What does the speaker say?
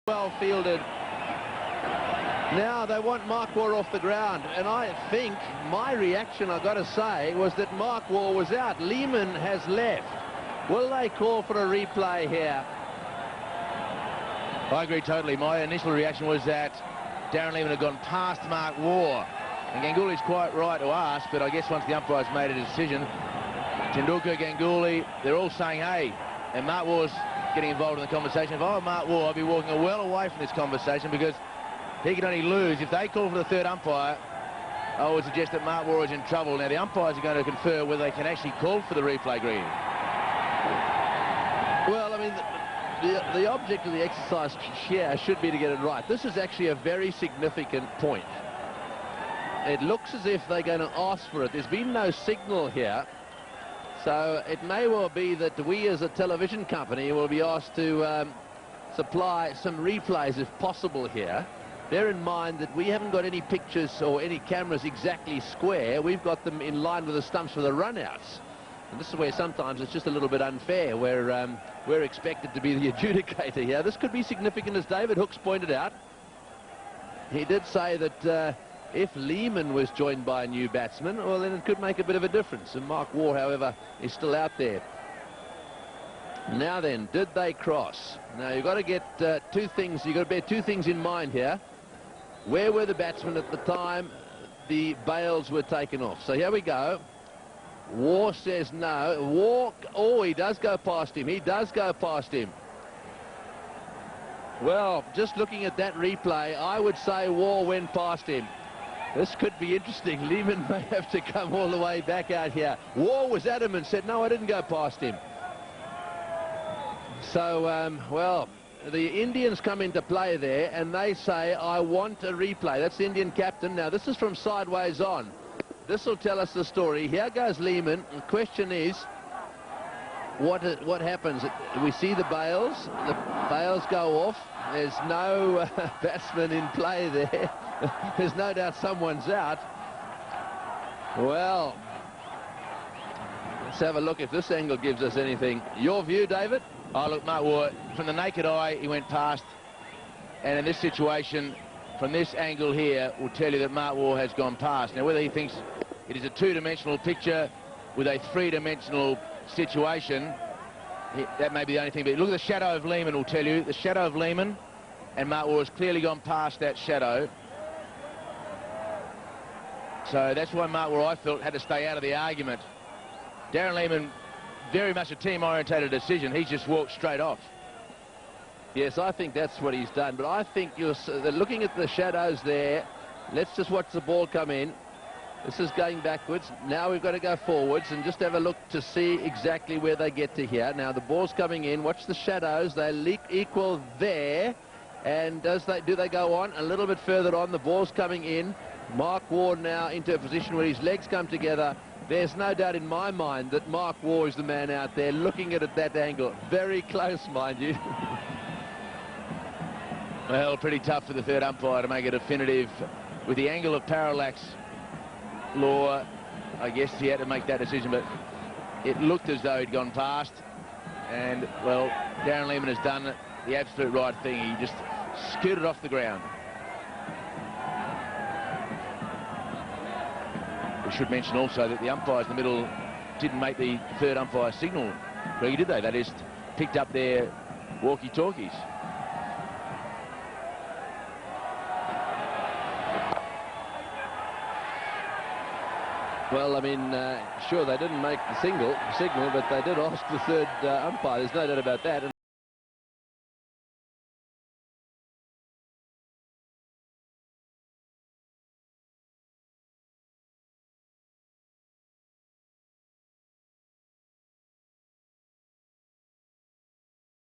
Well fielded. Now they want Mark Waugh off the ground, and I think my reaction, I've got to say, was that Mark Waugh was out. Lehman has left. Will they call for a replay here? I agree totally. My initial reaction was that Darren Lehman had gone past Mark Waugh, and Gangulli's quite right to ask, but I guess once the umpires made a decision, Tendulkar, Ganguly, they're all saying, hey, and Mark Waugh's getting involved in the conversation. If I were Mark Waugh, I'd be walking well away from this conversation, because he can only lose. If they call for the third umpire, I would suggest that Mark Waugh is in trouble. Now, the umpires are going to confer whether they can actually call for the replay, Green. Well, I mean, the object of the exercise here should be to get it right. This is actually a very significant point. It looks as if they're going to ask for it. There's been no signal here. So it may well be that we as a television company will be asked to supply some replays if possible here. Bear in mind that we haven't got any pictures or any cameras exactly square. We've got them in line with the stumps for the runouts. And this is where sometimes it's just a little bit unfair, where we're expected to be the adjudicator here. This could be significant, as David Hooks pointed out. He did say that if Lehman was joined by a new batsman, well, then it could make a bit of a difference. And Mark Waugh, however, is still out there. Now then, did they cross? Now, you've got to get two things. You've got to bear two things in mind here. Where were the batsmen at the time the bails were taken off? So here we go. Waugh says no. Waugh, oh, he does go past him. He does go past him. Well, just looking at that replay, I would say Waugh went past him. This could be interesting. Lehman may have to come all the way back out here. Waugh was adamant, said, no, I didn't go past him. So, well, the Indians come into play there, and they say, I want a replay. That's the Indian captain. Now, this is from sideways on. This will tell us the story. Here goes Lehman. The question is, what happens? Do we see the bails? The bails go off. There's no batsman in play there. There's no doubt someone's out. Well, let's have a look if this angle gives us anything. Your view, David? Oh, look, Mark Waugh, from the naked eye, he went past. And in this situation, from this angle here, will tell you that Mark Waugh has gone past. Now, whether he thinks it is a two-dimensional picture with a three-dimensional situation, that may be the only thing. But look at the shadow of Lehman will tell you. The shadow of Lehman, and Mark Waugh has clearly gone past that shadow. So that's why Mark Waugh, I felt, had to stay out of the argument. Darren Lehman, very much a team-orientated decision. He's just walked straight off. Yes, I think that's what he's done. But I think you're looking at the shadows there. Let's just watch the ball come in. This is going backwards. Now we've got to go forwards and just have a look to see exactly where they get to here. Now the ball's coming in. Watch the shadows. They equal there. And do they go on? A little bit further on. The ball's coming in. Mark Waugh now into a position where his legs come together. There's no doubt in my mind that Mark Waugh is the man out there looking at it at that angle. Very close, mind you. Well, pretty tough for the third umpire to make it definitive. With the angle of parallax law, I guess he had to make that decision, but it looked as though he'd gone past. And, well, Darren Lehman has done the absolute right thing. He just scooted off the ground. We should mention also that the umpires in the middle didn't make the third umpire signal. Really, did they? They just picked up their walkie-talkies. Well, I mean, sure, they didn't make the signal, but they did ask the third umpire. There's no doubt about that.